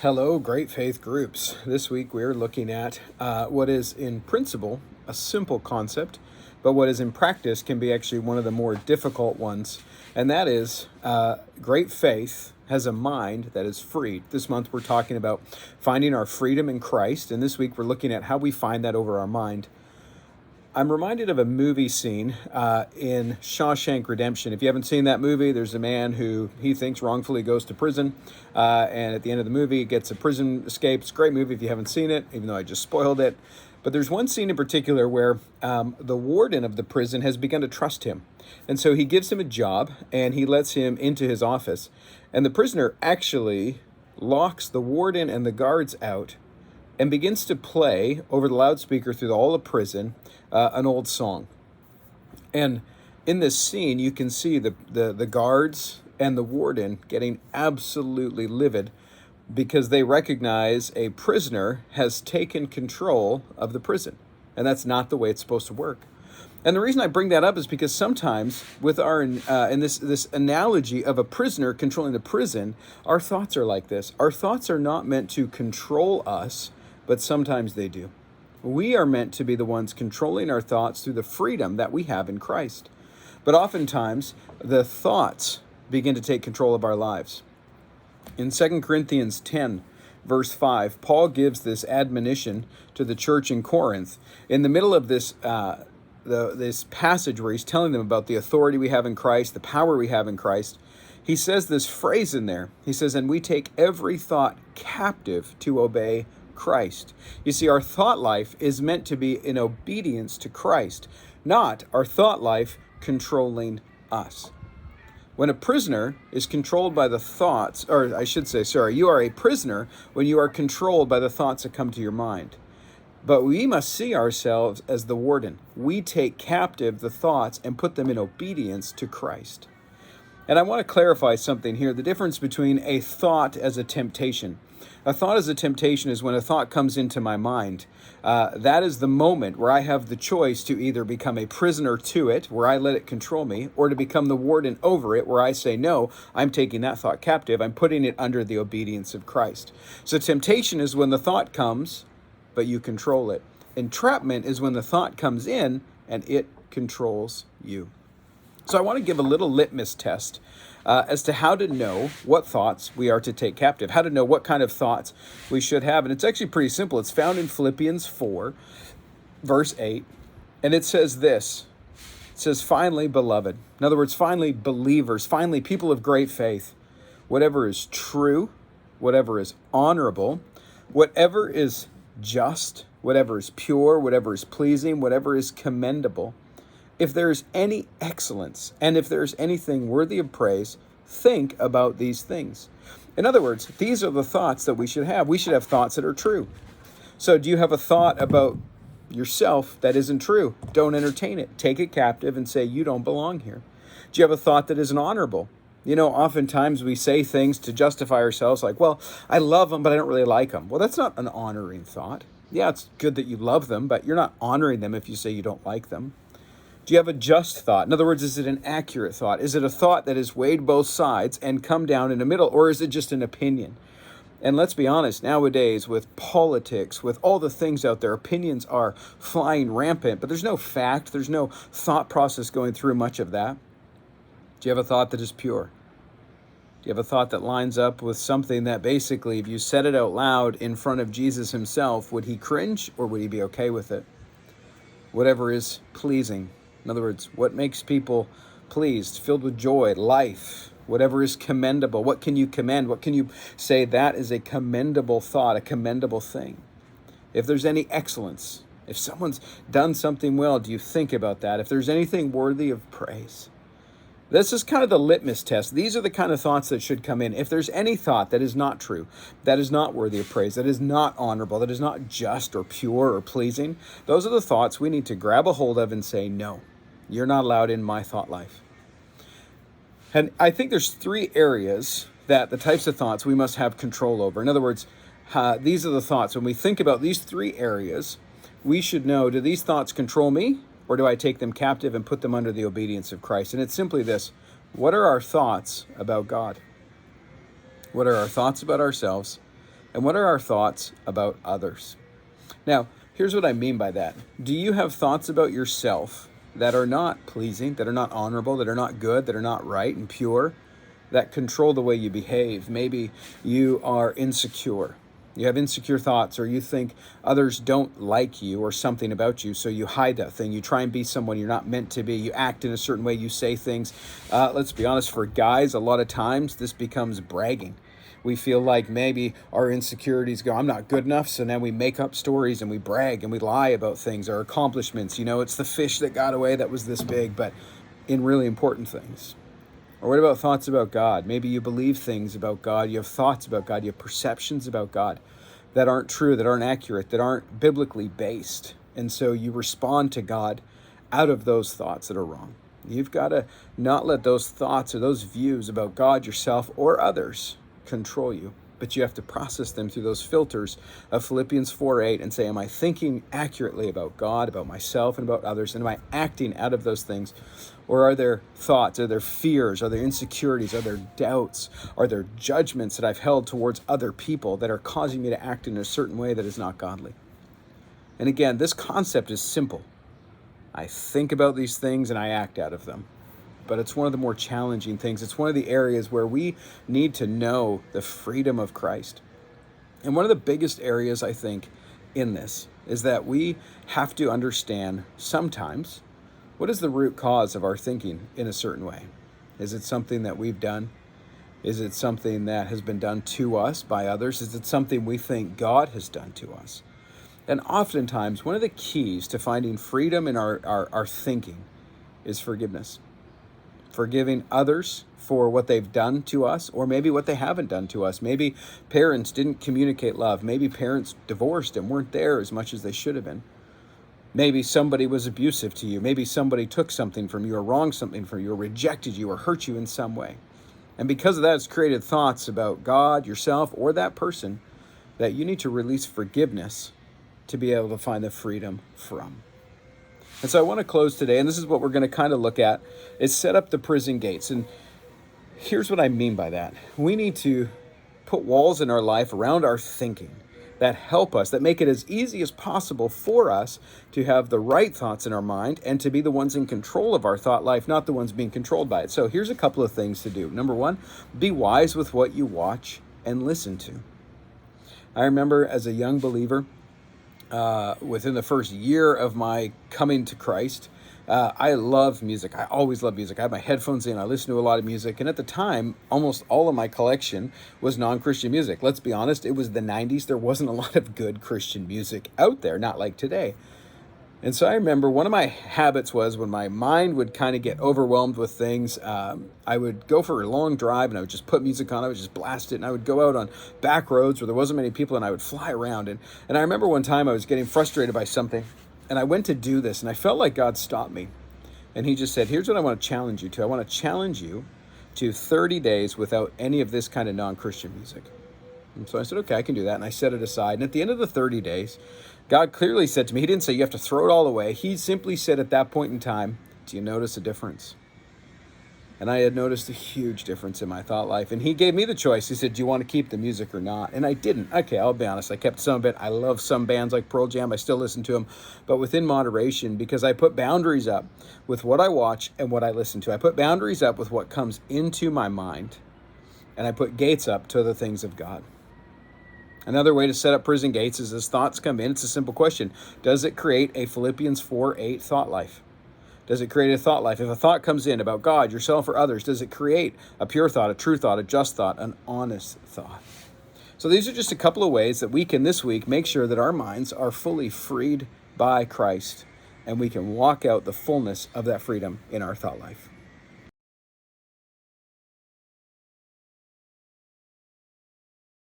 Hello, Great Faith Groups. This week we're looking at what is in principle a simple concept, but what is in practice can be actually one of the more difficult ones. And that is great faith has a mind that is freed. This month we're talking about finding our freedom in Christ. And this week we're looking at how we find that over our mind. I'm reminded of a movie scene in Shawshank Redemption. If you haven't seen that movie, there's a man who he thinks wrongfully goes to prison. And at the end of the movie, gets a prison escape. It's a great movie if you haven't seen it, even though I just spoiled it. But there's one scene in particular where the warden of the prison has begun to trust him. And so he gives him a job and he lets him into his office. And the prisoner actually locks the warden and the guards out and begins to play over the loudspeaker through all the prison an old song. And in this scene, you can see the guards and the warden getting absolutely livid because they recognize a prisoner has taken control of the prison. And that's not the way it's supposed to work. And the reason I bring that up is because sometimes with our in this analogy of a prisoner controlling the prison, our thoughts are like this. Our thoughts are not meant to control us, but sometimes they do. We are meant to be the ones controlling our thoughts through the freedom that we have in Christ. But oftentimes, the thoughts begin to take control of our lives. In 2 Corinthians 10, verse 5, Paul gives this admonition to the church in Corinth. In the middle of this this passage where he's telling them about the authority we have in Christ, the power we have in Christ, he says this phrase in there. He says, and we take every thought captive to obey Christ. You see, our thought life is meant to be in obedience to Christ, not our thought life controlling us. When a prisoner is controlled by the thoughts, or I should say, you are a prisoner when you are controlled by the thoughts that come to your mind. But we must see ourselves as the warden. We take captive the thoughts and put them in obedience to Christ. And I want to clarify something here, the difference between a thought as a temptation. A thought as a temptation is when a thought comes into my mind. That is the moment where I have the choice to either become a prisoner to it, where I let it control me, or to become the warden over it, where I say, no, I'm taking that thought captive. I'm putting it under the obedience of Christ. So temptation is when the thought comes, but you control it. Entrapment is when the thought comes in and it controls you. So I want to give a little litmus test as to how to know what thoughts we are to take captive, how to know what kind of thoughts we should have. And it's actually pretty simple. It's found in Philippians 4, verse 8. And it says this. It says, finally, beloved. In other words, finally, believers, finally, people of great faith. Whatever is true, whatever is honorable, whatever is just, whatever is pure, whatever is pleasing, whatever is commendable. If there's any excellence, and if there's anything worthy of praise, think about these things. In other words, these are the thoughts that we should have. We should have thoughts that are true. So do you have a thought about yourself that isn't true? Don't entertain it. Take it captive and say, you don't belong here. Do you have a thought that isn't honorable? You know, oftentimes we say things to justify ourselves like, well, I love them, but I don't really like them. Well, that's not an honoring thought. Yeah, it's good that you love them, but you're not honoring them if you say you don't like them. Do you have a just thought? In other words, is it an accurate thought? Is it a thought that has weighed both sides and come down in the middle, or is it just an opinion? And let's be honest, nowadays with politics, with all the things out there, opinions are flying rampant, but there's no fact, there's no thought process going through much of that. Do you have a thought that is pure? Do you have a thought that lines up with something that basically, if you said it out loud in front of Jesus himself, would he cringe or would he be okay with it? Whatever is pleasing. In other words, what makes people pleased, filled with joy, life, whatever is commendable. What can you commend? What can you say that is a commendable thought, a commendable thing? If there's any excellence, if someone's done something well, do you think about that? If there's anything worthy of praise. This is kind of the litmus test. These are the kind of thoughts that should come in. If there's any thought that is not true, that is not worthy of praise, that is not honorable, that is not just or pure or pleasing, those are the thoughts we need to grab a hold of and say, no, you're not allowed in my thought life. And I think there's three areas that the types of thoughts we must have control over. In other words, these are the thoughts. When we think about these three areas, we should know, do these thoughts control me? Or do I take them captive and put them under the obedience of Christ? And it's simply this. What are our thoughts about God? What are our thoughts about ourselves? And what are our thoughts about others? Now, here's what I mean by that. Do you have thoughts about yourself that are not pleasing, that are not honorable, that are not good, that are not right and pure, that control the way you behave? Maybe you are insecure. You have insecure thoughts, or you think others don't like you or something about you, so you hide that thing. You try and be someone you're not meant to be. You act in a certain way. You say things. Let's be honest, for guys, a lot of times this becomes bragging. We feel like maybe our insecurities go, I'm not good enough, so now we make up stories and we brag and we lie about things, our accomplishments. It's the fish that got away that was this big, but in really important things. Or what about thoughts about God? Maybe you believe things about God, you have thoughts about God, you have perceptions about God that aren't true, that aren't accurate, that aren't biblically based. And so you respond to God out of those thoughts that are wrong. You've got to not let those thoughts or those views about God, yourself, or others control you. But you have to process them through those filters of Philippians 4:8 and say, am I thinking accurately about God, about myself, and about others? And am I acting out of those things? Or are there thoughts, are there fears, are there insecurities, are there doubts, are there judgments that I've held towards other people that are causing me to act in a certain way that is not godly? And again, this concept is simple. I think about these things and I act out of them. But it's one of the more challenging things. It's one of the areas where we need to know the freedom of Christ. And one of the biggest areas, I think, in this is that we have to understand sometimes, what is the root cause of our thinking in a certain way? Is it something that we've done? Is it something that has been done to us by others? Is it something we think God has done to us? And oftentimes, one of the keys to finding freedom in our thinking is forgiveness. Forgiving others for what they've done to us, or maybe what they haven't done to us. Maybe parents didn't communicate love. Maybe parents divorced and weren't there as much as they should have been. Maybe somebody was abusive to you. Maybe somebody took something from you, or wronged something from you, or rejected you, or hurt you in some way. And because of that, it's created thoughts about God, yourself, or that person that you need to release forgiveness to be able to find the freedom from. And so I want to close today, and this is what we're going to kind of look at, is set up the prison gates. And here's what I mean by that. We need to put walls in our life around our thinking that help us, that make it as easy as possible for us to have the right thoughts in our mind and to be the ones in control of our thought life, not the ones being controlled by it. So here's a couple of things to do. Number one, be wise with what you watch and listen to. I remember as a young believer, within the first year of my coming to Christ, I love music. I always love music. I have my headphones in. I listen to a lot of music. And at the time, almost all of my collection was non-Christian music. Let's be honest, it was the 90s. There wasn't a lot of good Christian music out there, not like today. And so I remember one of my habits was when my mind would kind of get overwhelmed with things, I would go for a long drive and I would just put music on. I would just blast it. And I would go out on back roads where there wasn't many people and I would fly around. And I remember one time I was getting frustrated by something and I went to do this and I felt like God stopped me. And he just said, here's what I want to challenge you to. I want to challenge you to 30 days without any of this kind of non-Christian music. And so I said, okay, I can do that. And I set it aside. And at the end of the 30 days, God clearly said to me, he didn't say you have to throw it all away. He simply said at that point in time, do you notice a difference? And I had noticed a huge difference in my thought life. And he gave me the choice. He said, do you want to keep the music or not? And I didn't. Okay, I'll be honest. I kept some of it. I love some bands like Pearl Jam. I still listen to them, but within moderation, because I put boundaries up with what I watch and what I listen to. I put boundaries up with what comes into my mind, and I put gates up to the things of God. Another way to set up prison gates is as thoughts come in, it's a simple question. Does it create a Philippians 4:8 thought life? Does it create a thought life? If a thought comes in about God, yourself, or others, does it create a pure thought, a true thought, a just thought, an honest thought? So these are just a couple of ways that we can this week make sure that our minds are fully freed by Christ and we can walk out the fullness of that freedom in our thought life.